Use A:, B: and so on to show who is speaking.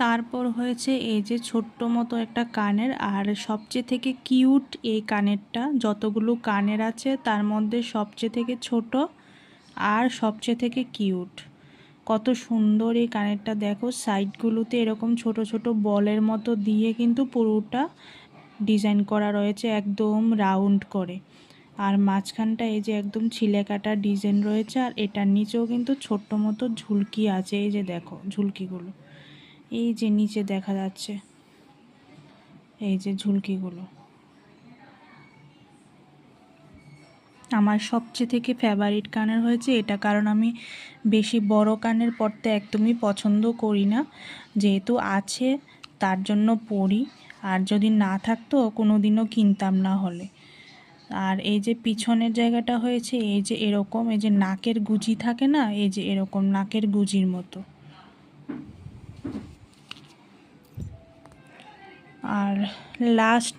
A: তারপর হয়েছে এই যে ছোট্ট মতো একটা কানের, আর সবচেয়ে থেকে কিউট এই কানেরটা। যতগুলো কানের আছে তার মধ্যে সবচেয়ে থেকে ছোট আর সবচেয়ে থেকে কিউট। কত সুন্দর এই কানেরটা, দেখো সাইডগুলোতে এরকম ছোট ছোট বলের মতো দিয়ে কিন্তু পুরোটা ডিজাইন করা রয়েছে একদম রাউন্ড করে। আর মাঝখানটা এই যে একদম ছিলে কাটা ডিজাইন রয়েছে, আর এটার নিচেও কিন্তু ছোট্ট মতো ঝুলকি আছে। এই যে দেখো ঝুলকিগুলো, এই যে নিচে দেখা যাচ্ছে এই যে ঝুলকিগুলো। আমার সবচেয়ে থেকে ফেভারিট কানের হয়েছে এটা, কারণ আমি বেশি বড় কানের পরতে একদমই পছন্দ করি না। যেহেতু আছে তার জন্য পরি, আর যদি না থাকতো কোনো দিনও কিনতাম না হলে। আর এই যে পিছনের জায়গাটা হয়েছে এই যে এরকম, এই যে নাকের গুজি থাকে না, এই যে এরকম নাকের গুজির মতো। আর লাস্ট